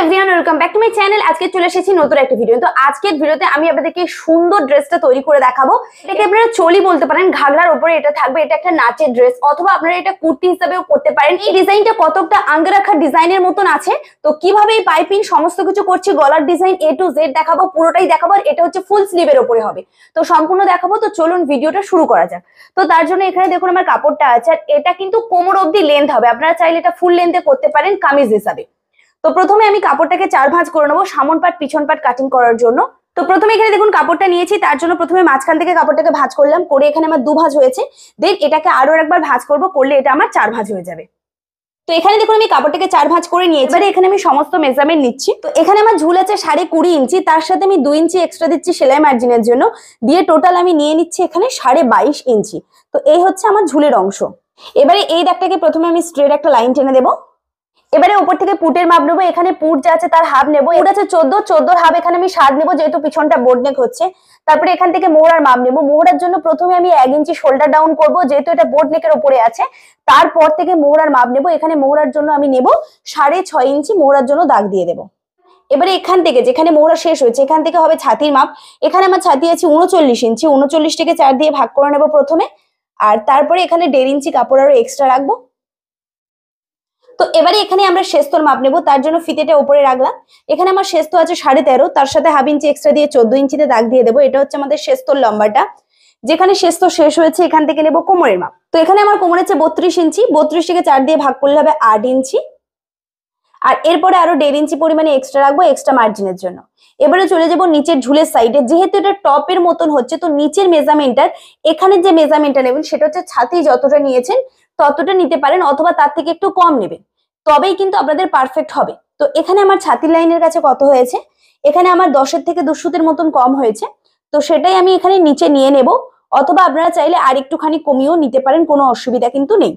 Everyone, welcome back to my channel. আজকে চলে এসেছি নতুন একটা ভিডিও। তো আজকের ভিডিওতে আমি আপনাদেরকে সুন্দর ড্রেসটা তৈরি করে দেখাবো। এটাকে আপনারা চলি বলতে পারেন, ঘাগরার উপরে এটা থাকবে। এটা একটা নাচের ড্রেস, অথবা আপনারা এটা কুর্তি হিসেবেও করতে পারেন। এই ডিজাইনটা কতকটা আঙ্গরাখা ডিজাইনের মতন আছে। তো কিভাবে এই পাইপিং সমস্ত কিছু করছি, গলার ডিজাইন A to Z দেখাবো, পুরোটাই দেখাবো। আর এটা হচ্ছে ফুল স্লিভের উপরে হবে, তো সম্পূর্ণ দেখাবো। তো চলুন ভিডিওটা শুরু করা যাক। তো তার জন্য এখানে দেখুন আমার কাপড়টা আছে, আর এটা কিন্তু কোমর অবধি লেন্থ হবে। আপনারা চাইলে এটা ফুল লেন্থে করতে পারেন কামিজ হিসাবে। তো প্রথমে আমি কাপড়টাকে 4 ভাঁজ করে নেবো সামন পাট পিছন পাট কাটিং করার জন্য। তো প্রথমে এখানে দেখুন কাপড়টা নিয়েছি, তার জন্য প্রথমে মাঝখান থেকে কাপড়টাকে ভাঁজ করলাম, করে এখানে আমার 2 ভাঁজ হয়েছে। দেন এটাকে আরো একবার ভাঁজ করব, করলে এটা আমার 4 ভাঁজ হয়ে যাবে। তো এখানে দেখুন আমি কাপড়টাকে 4 ভাঁজ করে নিয়েছি। এবারে এখানে আমি সমস্ত মেজারমেন্ট নিচ্ছি। তো এখানে আমার ঝুল আছে 20.5 ইঞ্চি, তার সাথে আমি 2 ইঞ্চি এক্সট্রা দিচ্ছি সেলাই মার্জিনের জন্য, দিয়ে টোটাল আমি নিয়ে নিচ্ছি এখানে 22.5 ইঞ্চি। তো এই হচ্ছে আমার ঝুলের অংশ। এবারে এই দাগটাকে প্রথমে আমি স্ট্রেট একটা লাইন টেনে দেবো। এবারে উপর থেকে পুটের মাপ নেবো। এখানে পুট যা আছে তার হাফ নেবো। পুট আছে 14 হাফ এখানে আমি 7 নেবো, যেহেতু পিছনটা বোর্ড নেক হচ্ছে। তারপরে এখান থেকে মোহরার মাপ নেবো। মোহরার জন্য প্রথমে আমি 1 ইঞ্চি শোল্ডার ডাউন করব, যেহেতু এটা বোর্ড নেকের উপরে আছে। তারপর থেকে মোহরার মাপ নেবো। এখানে মোহরার জন্য আমি নেব 6.5 ইঞ্চি, মোহরার জন্য দাগ দিয়ে দেবো। এবারে এখান থেকে যেখানে মোহরা শেষ হয়েছে এখান থেকে হবে ছাতির মাপ। এখানে আমার ছাতি আছে 39 ইঞ্চি, 39টাকে 4 দিয়ে ভাগ করে নেবো প্রথমে। আর তারপরে এখানে 1.5 ইঞ্চি কাপড় আরো এক্সট্রা রাখবো। তো এবারে এখানে আমরা শেস্তর মাপ নেবো, তার জন্য ফিতেটা উপরে রাখলাম। এখানে আমার শেস্ত আছে 13.5, তার সাথে হাফ ইঞ্চি এক্সট্রা দিয়ে 14 ইঞ্চিতে দাগ দিয়ে দেবো। এটা হচ্ছে আমাদের শেস্তর লম্বাটা। যেখানে শেস্ত শেষ হয়েছে এখান থেকে নেবো কোমরের মাপ। তো এখানে আমার কোমর আছে 32 ইঞ্চি, 32টাকে 4 দিয়ে ভাগ করলে হবে 8 ইঞ্চি। আর এরপরে আরো 1.5 ইঞ্চি পরিমাণে এক্সট্রা রাখবো এক্সট্রা মার্জিনের জন্য। এবারে চলে যাবো নিচের ঝুলের সাইডে। যেহেতু এটা টপের মতন হচ্ছে, তো নিচের মেজারমেন্টটার এখানে যে মেজারমেন্টটা নেবেন সেটা হচ্ছে ছাতি যতটা নিয়েছেন ততটা নিতে পারেন, অথবা তার থেকে একটু কম নেবেন, তবেই কিন্তু আপনাদের পারফেক্ট হবে। তো এখানে আমার ছাতির লাইনের কাছে কত হয়েছে, এখানে আমার 10-এর থেকে 2 সুতের মতন কম হয়েছে। তো সেটাই আমি এখানে নিচে নিয়ে নেব, অথবা আপনারা চাইলে আর একটুখানি কমিয়েও নিতে পারেন, কোনো অসুবিধা কিন্তু নেই।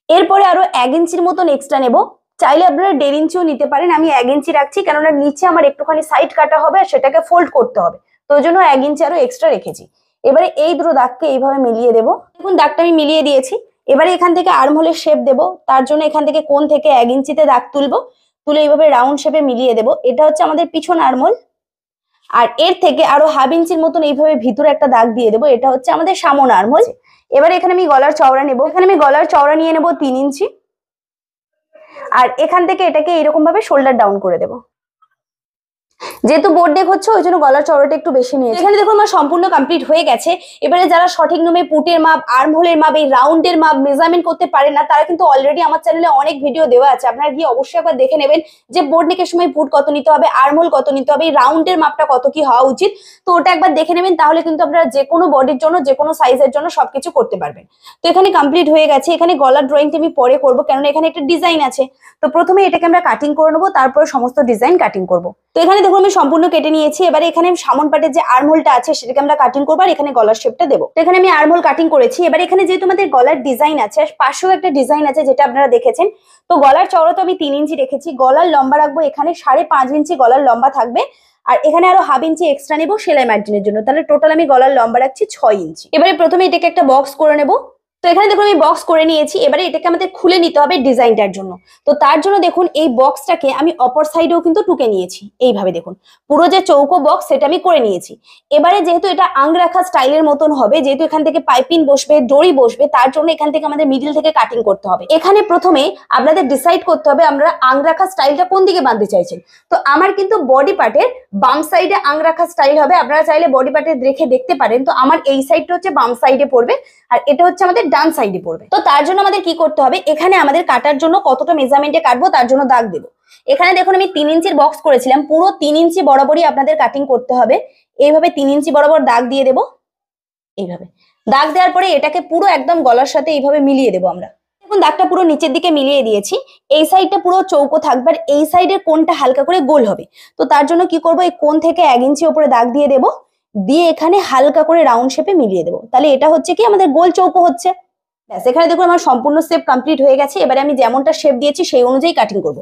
এরপরে আরো 1 ইঞ্চির মতন এক্সট্রা নেব। চাইলে আপনারা 1.5 ইঞ্চিও নিতে পারেন। আমি 1 ইঞ্চি রাখছি, কেননা নিচে আমার একটুখানি সাইড কাটা হবে আর সেটাকে ফোল্ড করতে হবে, তো ওই জন্য 1 ইঞ্চি আরো এক্সট্রা রেখেছি। এবারে এই দুটো দাগকে এইভাবে মিলিয়ে দেবো। দেখুন দাগটা আমি মিলিয়ে দিয়েছি। এবারে এখান থেকে আর্মহোলের শেপ দেবো, তার জন্য এখান থেকে কোণ থেকে 1 ইঞ্চিতে দাগ তুলবো, তুলে এইভাবে রাউন্ড শেপে মিলিয়ে দেবো। এটা হচ্ছে আমাদের পিছন আর্মহোল। আর এর থেকে আরো হাফ ইঞ্চির মতন এইভাবে ভিতরে একটা দাগ দিয়ে দেবো, এটা হচ্ছে আমাদের সামন আর্মহোল। এবারে এখানে আমি গলার চওড়া নেবো। এখানে আমি গলার চওড়া নিয়ে নেবো 3 ইঞ্চি। আর এখান থেকে এটাকে এরকম ভাবে শোল্ডার ডাউন করে দেবো। যেহেতু বোর্ড নেক হচ্ছে ওই জন্য গলার চওড়াটা একটু বেশি নিয়েছি। এখানে দেখুন আমার সম্পূর্ণ কমপ্লিট হয়ে গেছে। এবারে যারা সঠিক নিয়মে পুটের মাপ, আর্মহোলের মাপ, এই রাউন্ডের মাপ মেজারমেন্ট করতে পারেন না, তারা কিন্তু অলরেডি আমার চ্যানেলে অনেক ভিডিও দেওয়া আছে, আপনারা গিয়ে অবশ্যই একবার দেখে নেবেন যে বোর্ড নেকের সময় পুট কত নিতে হবে, আর্মহোল কত নিতে হবে, এই রাউন্ডের মাপটা কত কি হওয়া উচিত। তো ওটা একবার দেখে নেবেন, তাহলে কিন্তু আপনারা যে কোনো বডির জন্য যে কোনো সাইজের জন্য সবকিছু করতে পারবেন। তো এখানে কমপ্লিট হয়ে গেছে। এখানে গলার ড্রয়িংটা আমি পরে করবো, কেননা এখানে একটা ডিজাইন আছে। তো প্রথমে এটাকে আমরা কাটিং করে নেবো, তারপরে সমস্ত ডিজাইন কাটিং করবো। তো এখানে দেখুন আমি সম্পূর্ণ কেটে নিয়েছি। এবারে এখানে সামন পাটের যে আর্মহোলটা আছে সেটাকে আমরা কাটিং করবো, আর এখানে গলার শেপটা দেবো। তো এখানে আমি আর্মহোল কাটিং করেছি। এবারে এখানে যেহেতু আমাদের গলার ডিজাইন আছে, আর পাশেও একটা ডিজাইন আছে যেটা আপনারা দেখেছেন। তো গলার চওড়া তো আমি 3 ইঞ্চি রেখেছি। গলার লম্বা রাখবো এখানে 5.5 ইঞ্চি গলার লম্বা থাকবে। আর এখানে আরো হাফ ইঞ্চি এক্সট্রা নেবো সেলাই মার্জিনের জন্য, তাহলে টোটাল আমি গলার লম্বা রাখছি 6 ইঞ্চি। এবারে প্রথমে এটাকে একটা বক্স করে নেবো। তো এখানে দেখুন আমি বক্স করে নিয়েছি। এবারে এটাকে আমাদের খুলে নিতে হবে ডিজাইনটার জন্য। তো তার জন্য দেখুন এই বক্সটাকে আমি অপর সাইডেও কিন্তু টুকে নিয়েছি। এইভাবে দেখুন পুরো যে চৌকো বক্স সেটা আমি করে নিয়েছি। এবারে যেহেতু এটা আংরাখা স্টাইলের মতন হবে, যেহেতু এখান থেকে পাইপিং বসবে, দড়ি বসবে, তার জন্য এখান থেকে আমাদের মিডিল থেকে কাটিং করতে হবে। এখানে প্রথমে আপনাদের ডিসাইড করতে হবে আমরা আংরাখা স্টাইলটা কোন দিকে বাঁধতে চাইছেন। তো আমার কিন্তু বডি পার্টের বাম সাইডে আংরাখা স্টাইল হবে, আপনারা চাইলে বডি পার্টের রেখে দেখতে পারেন। তো আমার এই সাইডটা হচ্ছে বাম সাইডে পড়বে, আর এটা হচ্ছে আমাদের ডান সাইডে পড়বে। তো তার জন্য আমাদের কি করতে হবে, এখানে আমাদের কাটার জন্য কতটা মেজারমেন্টে কাটবো তার জন্য দাগ দেবো। এখানে দেখুন আমি 3 ইঞ্চির বক্স করেছিলাম, পুরো 3 ইঞ্চি বরাবরই আপনাদের কাটিং করতে হবে। এইভাবে 3 ইঞ্চি বরাবর দাগ দিয়ে দেবো। এইভাবে দাগ দেওয়ার পরে এটাকে পুরো একদম গলার সাথে এইভাবে মিলিয়ে দেবো আমরা। দেখুন দাগটা পুরো নিচের দিকে মিলিয়ে দিয়েছি। এই সাইডটা পুরো চৌকো থাকবে, আর এই সাইডের কোণটা হালকা করে গোল হবে। তো তার জন্য কি করবো, এই কোণ থেকে 1 ইঞ্চি উপরে দাগ দিয়ে দেবো, দিয়ে এখানে হালকা করে রাউন্ড শেপে মিলিয়ে দেবো। তাহলে এটা হচ্ছে কি আমাদের গোল চৌকো হচ্ছে। ব্যাস, এখানে দেখুন আমার সম্পূর্ণ শেপ কমপ্লিট হয়ে গেছে। এবারে আমি যেমনটা শেপ দিয়েছি সেই অনুযায়ী কাটিং করবো।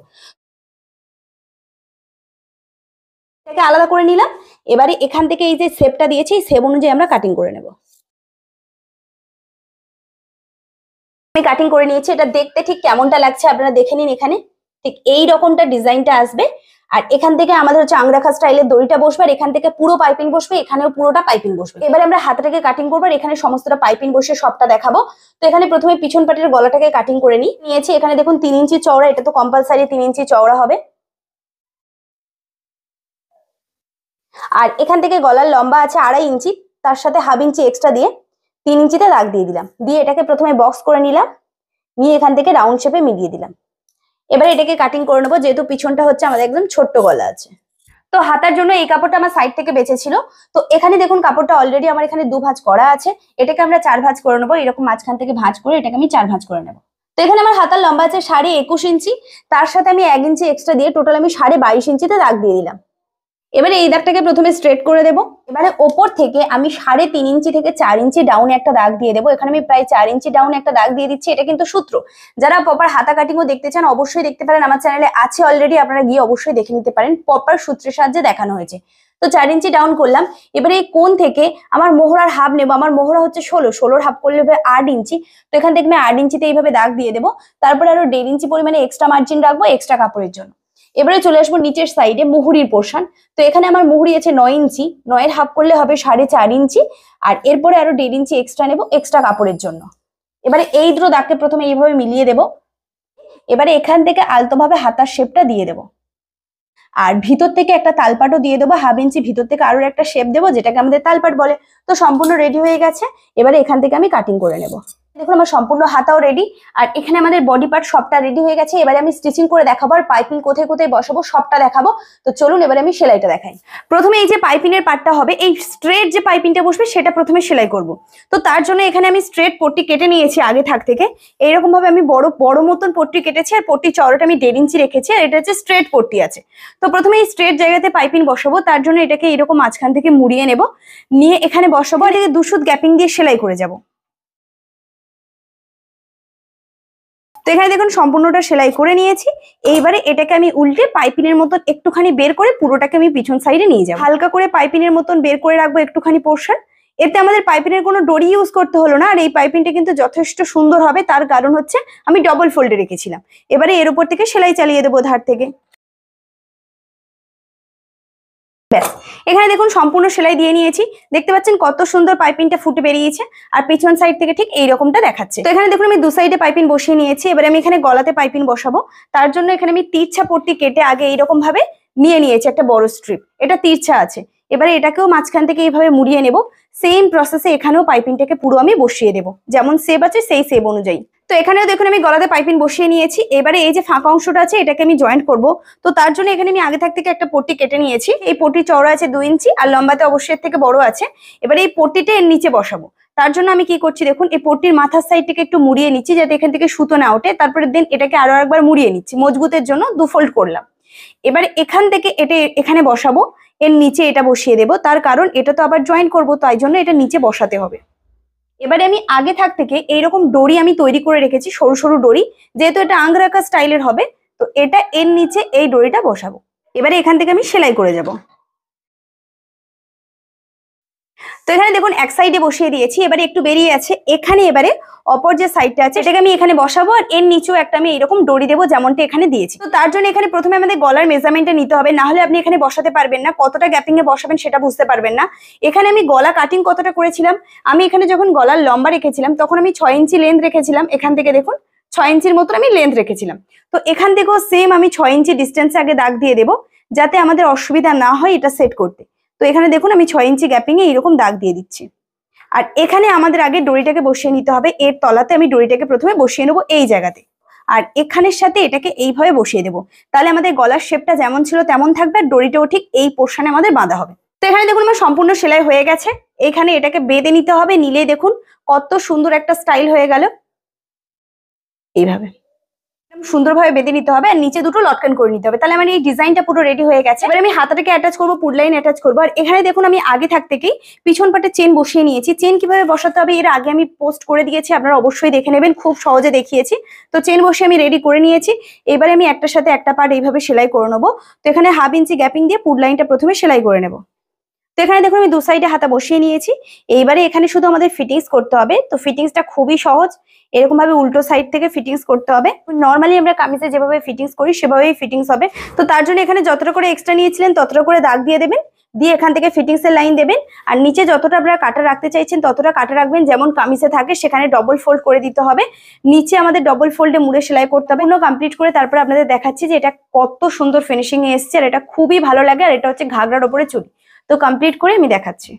এটাকে আলাদা করে নিলাম। এবারে এখান থেকে এই যে শেপটা দিয়েছি এই শেপ অনুযায়ী আমরা কাটিং করে নেব। আমি কাটিং করে নিয়েছি। এটা দেখতে ঠিক কেমনটা লাগছে আপনারা দেখে নিন। এখানে ঠিক এই রকমটা ডিজাইনটা আসবে। আর এখান থেকে আমাদের হচ্ছে আংরাখা স্টাইলের দড়িটা বসবে, আর এখান থেকে পুরো পাইপিং বসবে, এখানেও পুরোটা পাইপিং বসবে। এবারে আমরা হাতটাকে কাটিং করবো, আর এখানে সমস্তটা পাইপিং বসে সবটা দেখাবো। তো এখানে প্রথমে পিছন পাটের গলাটাকে কাটিং করে নিয়েছি। এখানে দেখুন 3 ইঞ্চি চওড়া, এটা তো কম্পালসারি 3 ইঞ্চি চওড়া হবে। আর এখান থেকে গলার লম্বা আছে 2.5 ইঞ্চি, তার সাথে 1/2 ইঞ্চি এক্সট্রা দিয়ে 3 ইঞ্চিতে দাগ দিয়ে দিলাম। দিয়ে এটাকে প্রথমে বক্স করে নিলাম, নিয়ে এখান থেকে রাউন্ড শেপে মিলিয়ে দিলাম। এবারে এটাকে কাটিং করে নেবো, যেহেতু পিছনটা হচ্ছে আমাদের একদম ছোট্ট গলা আছে। তো হাতার জন্য এই কাপড়টা আমার সাইড থেকে বেঁচেছিল। তো এখানে দেখুন কাপড়টা অলরেডি আমার এখানে 2 ভাঁজ করা আছে। এটাকে আমরা 4 ভাঁজ করে নেবো, এরকম মাঝখান থেকে ভাঁজ করে এটাকে আমি 4 ভাঁজ করে নেবো। তো এখানে আমার হাতার লম্বা আছে 21.5 ইঞ্চি, তার সাথে আমি 1 ইঞ্চি এক্সট্রা দিয়ে টোটাল আমি 22.5 ইঞ্চিতে দাগ দিয়ে দিলাম। এবারে এই দাগটাকে প্রথমে স্ট্রেট করে দেবো। এবারে ওপর থেকে আমি 3.5 ইঞ্চি থেকে 4 ইঞ্চি ডাউনে একটা দাগ দিয়ে দেবো। এখানে আমি প্রায় 4 ইঞ্চি ডাউনে একটা দাগ দিয়ে দিচ্ছি। এটা কিন্তু সূত্র, যারা প্রপার হাতা কাটিংও দেখতে চান অবশ্যই দেখতে পারেন, আমার চ্যানেলে আছে অলরেডি, আপনারা গিয়ে অবশ্যই দেখে নিতে পারেন, প্রপার সূত্রের সাহায্যে দেখানো হয়েছে। তো 4 ইঞ্চি ডাউন করলাম। এবারে এই কোণ থেকে আমার মোহরার হাফ নেবো। আমার মোহরা হচ্ছে 16 হাফ করলে হবে 8 ইঞ্চি। তো এখান থেকে আমি 8 ইঞ্চিতে এইভাবে দাগ দিয়ে দেবো। তারপরে আরো 1.5 ইঞ্চি পরিমাণে এক্সট্রা মার্জিন রাখবো এক্সট্রা কাপড়ের জন্য। এবারে চলে আসবো নিচের সাইডে মুহুরির পোর্শন। তো এখানে আমার মুহুরি আছে 9 ইঞ্চি, 9 হাফ করলে হবে 4.5 ইঞ্চি। আর এরপরে আরো 1.5 ইঞ্চি এক্সট্রা নেবো এক্সট্রা কাপড়ের জন্য। এবারে এই দুটো দাগকে প্রথমে এইভাবে মিলিয়ে দেবো। এবারে এখান থেকে আলতোভাবে হাতার শেপটা দিয়ে দেবো, আর ভিতর থেকে একটা তালপাটও দিয়ে দেবো 1/2 ইঞ্চি ভিতর থেকে, আরো একটা শেপ দেবো যেটাকে আমাদের তালপাট বলে। তো সম্পূর্ণ রেডি হয়ে গেছে। এবারে এখান থেকে আমি কাটিং করে নেবো। দেখুন আমার সম্পূর্ণ হাতাও রেডি, আর এখানে আমাদের বডি পার্ট সবটা রেডি হয়ে গেছে। এবারে আমি স্টিচিং করে দেখাবো, আর পাইপিং কোথায় কোথায় বসাবো সবটা দেখাবো। তো চলুন এবারে আমি সেলাইটা দেখাই। প্রথমে এই যে পাইপিংয়ের পার্টটা হবে, এই স্ট্রেট যে পাইপিংটা বসবে সেটা প্রথমে সেলাই করব। তো তার জন্য এখানে আমি স্ট্রেট পট্টি কেটে নিয়েছি আগে থাক থেকে। এইরকম ভাবে আমি বড় বড় মতন পট্টি কেটেছি, আর পট্টি চওড়াটা আমি 1.5 ইঞ্চি রেখেছি, আর এটা হচ্ছে স্ট্রেট পট্টি আছে। তো প্রথমে এই স্ট্রেট জায়গাতে পাইপিং বসাবো, তার জন্য এটাকে এরকম মাঝখান থেকে মুড়িয়ে নেব, নিয়ে এখানে বসাবো, আর এটাকে 2 সুত গ্যাপিং দিয়ে সেলাই করে যাব। তো এখানে দেখুন সম্পূর্ণটা সেলাই করে নিয়েছি। এইবারে এটাকে আমি উল্টে পাইপিনের মতন একটুখানি বের করে পুরোটাকে আমি পিছন সাইডে নিয়ে যাবো। হালকা করে পাইপিনের মতন বের করে রাখবো একটুখানি পোর্শন। এতে আমাদের পাইপিনের কোনো দড়ি ইউজ করতে হলো না, আর এই পাইপিংটা কিন্তু যথেষ্ট সুন্দর হবে। তার কারণ হচ্ছে আমি ডবল ফোল্ডে রেখেছিলাম। এবারে এর উপর থেকে সেলাই চালিয়ে দেবো ধার থেকে। ব্যাস, এখানে দেখুন সম্পূর্ণ সেলাই দিয়ে নিয়েছি। দেখতে পাচ্ছেন কত সুন্দর পাইপিংটা ফুটে বেরিয়েছে, আর পিছন সাইড থেকে ঠিক এইরকমটা দেখাচ্ছে। তো এখানে দেখুন আমি 2 সাইডে পাইপিং বসিয়ে নিয়েছি। এবারে আমি এখানে গলাতে পাইপিং বসাবো। তার জন্য এখানে আমি তিরছা পট্টি কেটে আগে এইরকম ভাবে নিয়ে নিয়েছি একটা বড় স্ট্রিপ, এটা তিরছা আছে। এবারে এটাকেও মাঝখান থেকে এইভাবে মুড়িয়ে নেব। সেম প্রসেসে এখানেও পাইপিংটাকে পুরো আমি বসিয়ে দেবো, যেমন সেপ আছে সেই সেপ অনুযায়ী। তো এখানেও দেখুন আমি গলাতে পাইপিং বসিয়ে নিয়েছি। এবারে এই যে ফাঁকা অংশটা আছে এটাকে আমি জয়েন্ট করব। তো তার জন্য এখানে আমি আগে থাক থেকে একটা পট্টি কেটে নিয়েছি। এই পট্টি চওড়া আছে 2 ইঞ্চি, আর লম্বাতে অবশ্যই এর থেকে বড় আছে। এবারে এই পট্টিটা এর নিচে বসাবো। তার জন্য আমি কি করছি দেখুন, এই পট্টির মাথার সাইডটাকে একটু মুড়িয়ে নিচ্ছি যাতে এখান থেকে সুতো না ওঠে। তারপরে দেন এটাকে আরো একবার মুড়িয়ে নিচ্ছি, মজবুতের জন্য 2 ফোল্ড করলাম। এবারে এখান থেকে এটা এখানে বসাবো, এর নিচে এটা বসিয়ে দেবো। তার কারণ এটা তো আবার জয়েন্ট করবো, তাই জন্য এটা নিচে বসাতে হবে। এবারে আমি আগে থাক থেকে এইরকম দড়ি আমি তৈরি করে রেখেছি, সরু সরু দড়ি, যেহেতু এটা আংরাখা স্টাইলের হবে। তো এটা এর নিচে এই দড়িটা বসাবো। এবারে এখান থেকে আমি সেলাই করে যাব। তো এখানে দেখুন এক সাইডে বসিয়ে দিয়েছি, এবারে একটু বেরিয়ে আছে। এখানে এবারে অপর যে সাইডটা আছে এটাকে আমি এখানে বসাবো, আর এর নিচেও একটা আমি এরকম দড়ি দেবো যেমনটা এখানে দিয়েছি। তো তার জন্য এখানে প্রথমে আমাদের গলার মেজারমেন্টটা নিতে হবে, না হলে আপনি এখানে বসাতে পারবেন না, কতটা গ্যাপিং এ বসাবেন সেটা বুঝতে পারবেন না। এখানে আমি গলা কাটিং কতটা করেছিলাম, আমি এখানে যখন গলার লম্বা রেখেছিলাম তখন আমি 6 ইঞ্চি লেন্থ রেখেছিলাম। এখান থেকে দেখুন 6 ইঞ্চির মতন আমি লেন্থ রেখেছিলাম। তো এখান থেকেও সেম আমি 6 ইঞ্চি ডিস্টেন্সে আগে দাগ দিয়ে দেবো, যাতে আমাদের অসুবিধা না হয় এটা সেট করতে। তো এখানে দেখুন আমি 6 ইঞ্চি গ্যাপিং এ এইরকম দাগ দিয়ে দিচ্ছি। আর এখানে আমাদের আগে দড়িটাকে বসিয়ে নিতে হবে। এর তলাতে আমি দড়িটাকে প্রথমে বসিয়ে নেবো এই জায়গাতে, আর এখানের সাথে এটাকে এইভাবে বসিয়ে দেবো। তাহলে আমাদের গলার শেপটা যেমন ছিল তেমন থাকবে, আর দড়িটাও ঠিক এই পোর্শনে আমাদের বাঁধা হবে। তো এখানে দেখুন আমার সম্পূর্ণ সেলাই হয়ে গেছে। এখানে এটাকে বেঁধে নিতে হবে, নিলেই দেখুন কত সুন্দর একটা স্টাইল হয়ে গেল। এইভাবে সুন্দরভাবে বেঁধে নিতে হবে, আর নিচে দুটো লটকান করে নিতে হবে। তাহলে আমার এই ডিজাইনটা পুরো রেডি হয়ে গেছে। এবার আমি হাতাটাকে অ্যাটাচ করবো, পুল লাইন অ্যাটাচ করবো। আর এখানে দেখুন আমি আগে থাক থেকেই পিছন পাটে চেন বসিয়ে নিয়েছি। চেন কিভাবে বসাতে হবে এর আগে আমি পোস্ট করে দিয়েছি, আপনারা অবশ্যই দেখে নেবেন, খুব সহজে দেখিয়েছি। তো চেন বসিয়ে আমি রেডি করে নিয়েছি। এবারে আমি একটার সাথে একটা পার্ট এইভাবে সেলাই করে নেবো। তো এখানে 1/2 ইঞ্চি গ্যাপিং দিয়ে পুল লাইনটা প্রথমে সেলাই করে নেবো। তো এখানে দেখুন আমি দু সাইডে হাতা বসিয়ে নিয়েছি। এইবারে এখানে শুধু আমাদের ফিটিংস করতে হবে। তো ফিটিংসটা খুবই সহজ, এরকম ভাবে উল্টো সাইড থেকে ফিটিংস করতে হবে। নর্মালি আমরা কামিজে যেভাবে ফিটিংস করি সেভাবেই ফিটিংস হবে। তো তার জন্য এখানে যতটা করে এক্সট্রা নিয়েছিলেন ততটা করে দাগ দিয়ে দেবেন, দিয়ে এখান থেকে ফিটিংস এর লাইন দেবেন। আর নিচে যতটা আপনারা কাটা রাখতে চাইছেন ততটা কাটা রাখবেন, যেমন কামিজে থাকে সেখানে ডবল ফোল্ড করে দিতে হবে। নিচে আমাদের ডবল ফোল্ডে মুড়ে সেলাই করতে হবে। কমপ্লিট করে তারপর আপনাদের দেখাচ্ছি যে এটা কত সুন্দর ফিনিশিং এ এসছে, আর এটা খুবই ভালো লাগে। আর এটা হচ্ছে ঘাগরার ওপরে চুড়ি। তো কমপ্লিট করে আমি দেখাচ্ছি।